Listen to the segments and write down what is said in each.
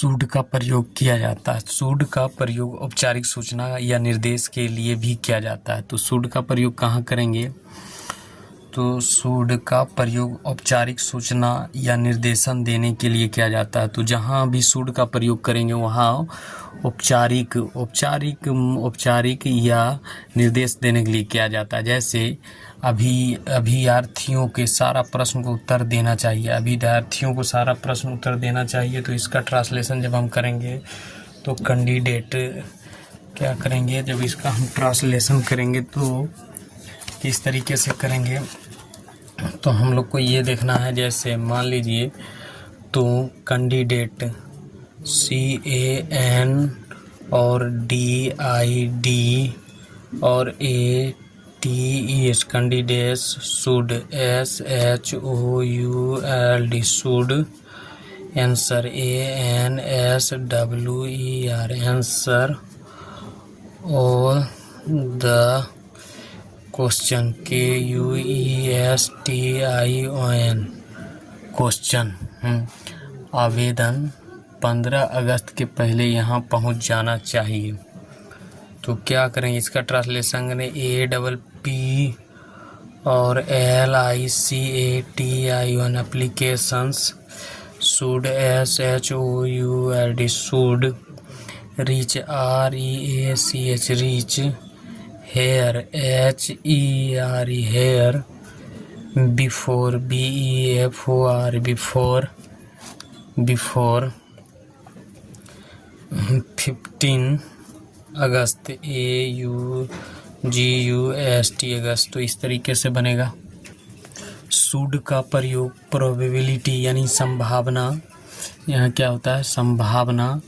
Should का प्रयोग किया जाता है। शुड का प्रयोग औपचारिक सूचना या निर्देश के लिए भी किया जाता है। तो शुड का प्रयोग कहाँ करेंगे? तो शुड का प्रयोग औपचारिक सूचना या निर्देशन देने के लिए किया जाता है। तो जहाँ भी शुड का प्रयोग करेंगे वहाँ औपचारिक या निर्देश देने के लिए किया जाता है। जैसे अभ्यर्थियों के सारा प्रश्न को उत्तर देना चाहिए। अभ्यर्थियों को सारा प्रश्न उत्तर देना चाहिए। तो इसका ट्रांसलेशन जब हम करेंगे तो कैंडिडेट क्या करेंगे, जब इसका हम ट्रांसलेशन करेंगे तो किस तरीके से करेंगे, तो हम लोग को ये देखना है। जैसे मान लीजिए तो कैंडिडेट CAN और DID और ATES candidates should SHOULD should answer ANSWER answer और द क्वेश्चन QUESTION क्वेश्चन। आवेदन 15 अगस्त के पहले यहाँ पहुँच जाना चाहिए। तो क्या करेंगे, इसका ट्रांसलेशन करें APP और LICATION applications should SHOULD should reach REACH reach here HERE here before BEFOR before 15 August AUGUST August. तो इस तरीके से बनेगा। शुड का प्रयोग प्रोबेबिलिटी यानी संभावना, यहाँ क्या होता है, संभावना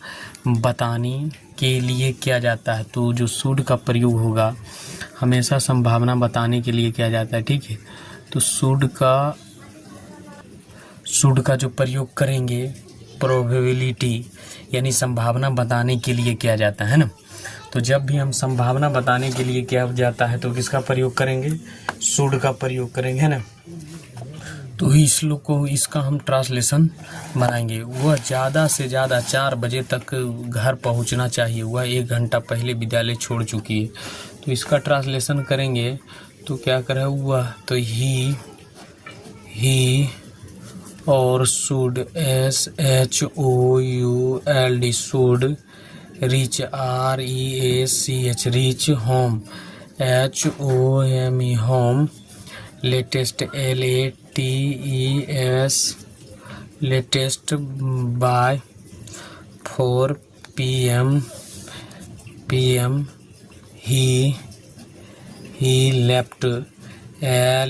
बताने के लिए किया जाता है। तो जो शुड का प्रयोग होगा हमेशा संभावना बताने के लिए किया जाता है, ठीक है। तो शुड का जो प्रयोग करेंगे प्रोबेबिलिटी यानी संभावना बताने के लिए किया जाता है ना। तो जब भी हम संभावना बताने के लिए किया जाता है तो किसका प्रयोग करेंगे, शुड का प्रयोग करेंगे, है ना। तो इसका हम ट्रांसलेशन बनाएंगे। वह ज़्यादा से ज़्यादा 4 बजे तक घर पहुंचना चाहिए। वह 1 घंटा पहले विद्यालय छोड़ चुकी है। तो इसका ट्रांसलेशन करेंगे तो क्या करे, वह तो ही और should SHOULD should reach REACH reach home HOME home latest LATES latest by 4 PM he left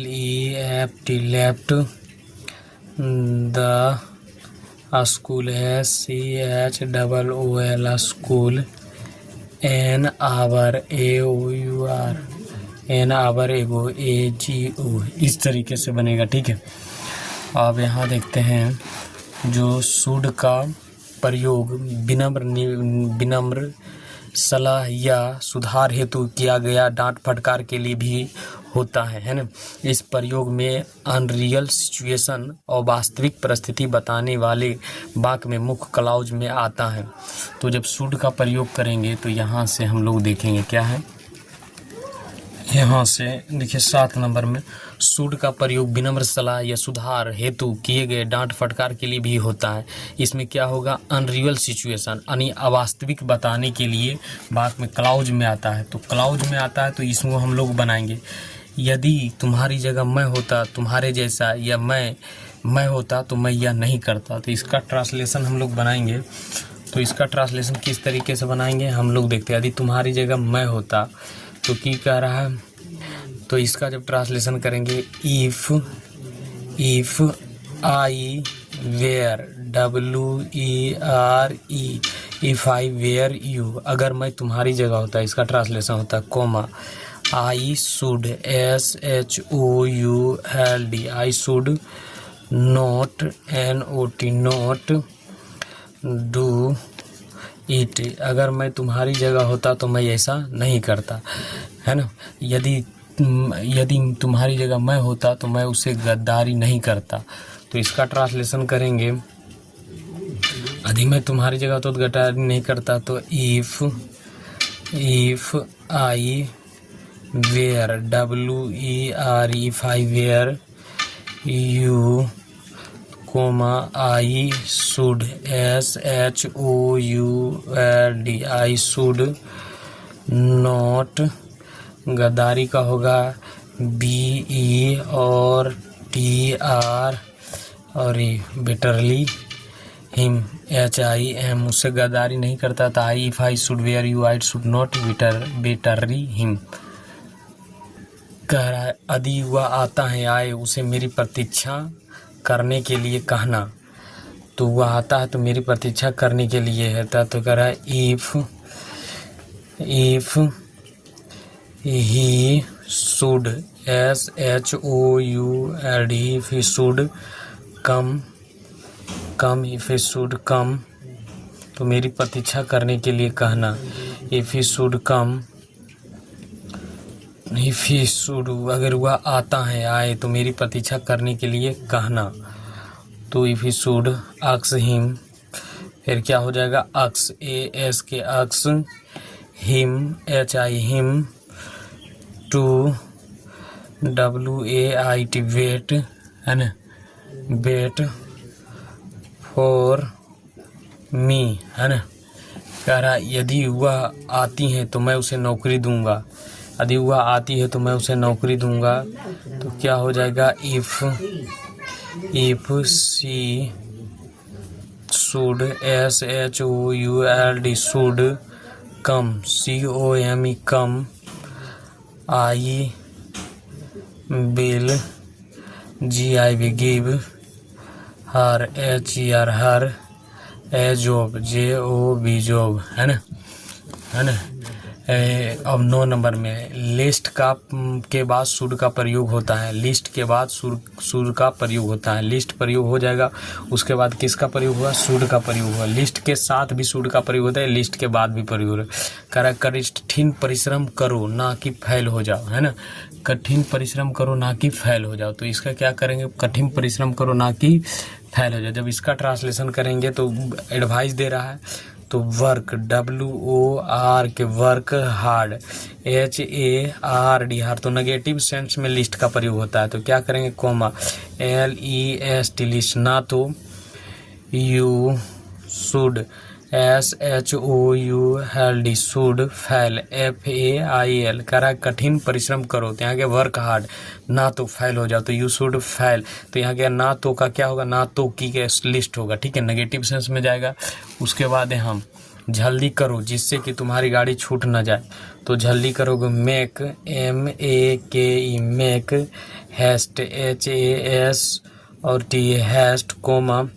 LEFT left the school SCHOOL school an hour ago AGO। इस तरीके से बनेगा, ठीक है। अब यहाँ देखते हैं जो शुड का प्रयोग विनम्र सलाह या सुधार हेतु किया गया डांट फटकार के लिए भी होता है ना। इस प्रयोग में अनरियल सिचुएशन और वास्तविक परिस्थिति बताने वाले वाक्य में मुख्य क्लॉज में आता है। तो जब शुड का प्रयोग करेंगे तो यहाँ से हम लोग देखेंगे क्या है, यहाँ से देखिए 7 नंबर में शुड का प्रयोग विनम्र सलाह या सुधार हेतु किए गए डांट फटकार के लिए भी होता है। इसमें क्या होगा, अनरियल सिचुएशन यानी अवास्तविक बताने के लिए बात में क्लाउज में आता है। तो क्लाउज में आता है तो इसको हम लोग बनाएंगे, यदि तुम्हारी जगह मैं होता तुम्हारे जैसा, या मैं होता तो मैं यह नहीं करता। तो इसका ट्रांसलेशन हम लोग बनाएंगे। तो इसका ट्रांसलेशन किस तरीके से बनाएंगे हम लोग देखते हैं। यदि तुम्हारी जगह मैं होता तो क्या कह रहा है, तो इसका जब ट्रांसलेशन करेंगे if I were WERE if I were you, अगर मैं तुम्हारी जगह होता, इसका ट्रांसलेशन होता comma I should SHOULD I should not NOT do it, अगर मैं तुम्हारी जगह होता तो मैं ऐसा नहीं करता, है ना। यदि तुम्हारी जगह मैं होता तो मैं उससे गद्दारी नहीं करता। तो इसका ट्रांसलेशन करेंगे यदि मैं तुम्हारी जगह तो गद्दारी नहीं करता, तो if I were WER, if I were you comma I should SHOULD, I should not, गद्दारी का होगा BE और TR और बेटरली हिम HIM, उससे गद्दारी नहीं करता था। I if I should were you I should not betray him. कह रहा है यदि वह आता है आए, उसे मेरी प्रतीक्षा करने के लिए कहना। तो वह आता है तो मेरी प्रतीक्षा करने के लिए है। तो कह रहा है if he should SHOULD, if he should come, if he should come, तो मेरी प्रतीक्षा करने के लिए कहना। If he should come, if he should, अगर वह आता है आए तो मेरी प्रतीक्षा करने के लिए कहना। तो if he should ask him, फिर क्या हो जाएगा आस्क, AS के ask, him HI him, to WAIT wait, है ना, वेट फॉर मी, है ना। कह रहा यदि वह आती है तो मैं उसे नौकरी दूंगा। यदि वह आती है तो मैं उसे नौकरी दूंगा। तो क्या हो जाएगा if she should SHOULD should come, COME come, I will GIV give, her HER her, a job JOB job, है ना, है ना। अब 9 नंबर में लिस्ट का के बाद शुड का प्रयोग होता है। लिस्ट के बाद शुड का प्रयोग होता है। लिस्ट प्रयोग हो जाएगा, उसके बाद किसका प्रयोग हुआ, शुड का प्रयोग हुआ। लिस्ट के साथ भी शुड का प्रयोग होता है, लिस्ट के बाद भी प्रयोग होता है। कह कठिन परिश्रम करो ना कि फेल हो जाओ, है ना। कठिन परिश्रम करो ना कि फेल हो जाओ। तो इसका क्या करेंगे, कठिन परिश्रम करो ना कि फेल हो जाओ। जब इसका ट्रांसलेशन करेंगे तो एडवाइस दे रहा है। तो वर्क WOR के वर्क हार्ड, HARD हार्ड, तो नेगेटिव सेंस में लिस्ट का प्रयोग होता है। तो क्या करेंगे कोमा, LEST लिस्ट, ना तो you should SHOULD should fail, FAIL। कह रहा है कठिन परिश्रम करो, तो यहाँ के वर्क हार्ड, ना तो फेल हो जाओ, तो यू शुड फेल। तो यहाँ के ना तो का क्या होगा, ना तो की के लिस्ट होगा, ठीक है, नेगेटिव सेंस में जाएगा। उसके बाद हम जल्दी करो जिससे कि तुम्हारी गाड़ी छूट ना जाए। तो जल्दी करोगे make, MAKE make, haste HAS और T haste, comma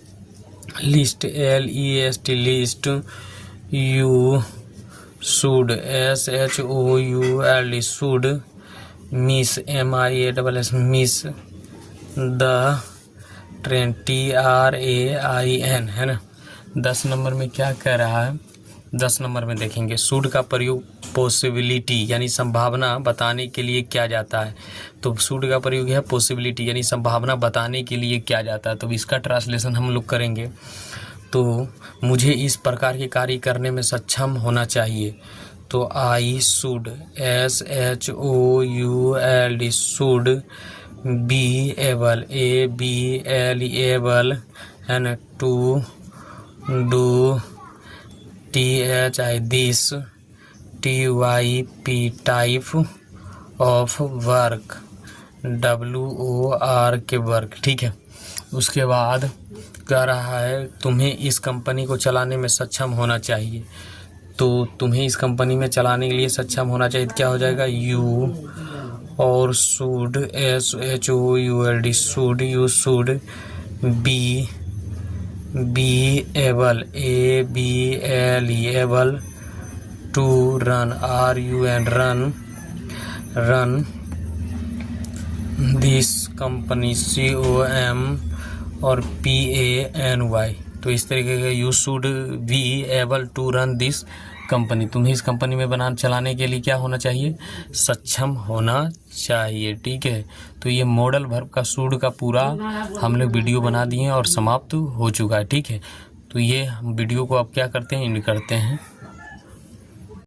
lest LEST lest, you should SHOULD should, miss MISS miss, the train TRAIN, है ना। 10 नंबर में क्या कह रहा है, 10 नंबर में देखेंगे शुड का प्रयोग पॉसिबिलिटी यानी संभावना बताने के लिए किया जाता है। तो शुड का प्रयोग है पॉसिबिलिटी यानी संभावना बताने के लिए किया जाता है। तो इसका ट्रांसलेशन हम लोग करेंगे। तो मुझे इस प्रकार के कार्य करने में सक्षम होना चाहिए। तो I should SHOULD should be able, ABLE able, है ना, to do, THI this, TYP type of work, WOR के वर्क, ठीक है। उसके बाद कह रहा है तुम्हें इस कंपनी को चलाने में सक्षम होना चाहिए। तो तुम्हें इस कंपनी में चलाने के लिए सक्षम होना चाहिए। क्या हो जाएगा, यू और should SHOULD should, you should be able, ABLE able, to run, RUN run this company, COM और PANY। तो इस तरीके के you should be able to run this company, तुम्हें इस कंपनी में बनान चलाने के लिए क्या होना चाहिए, सक्षम होना चाहिए, ठीक है। तो ये मॉडल वर्ब का शुड का पूरा हम लोग वीडियो बना दिए और समाप्त हो चुका है, ठीक है। तो ये वीडियो को आप क्या करते हैं, एंड करते हैं।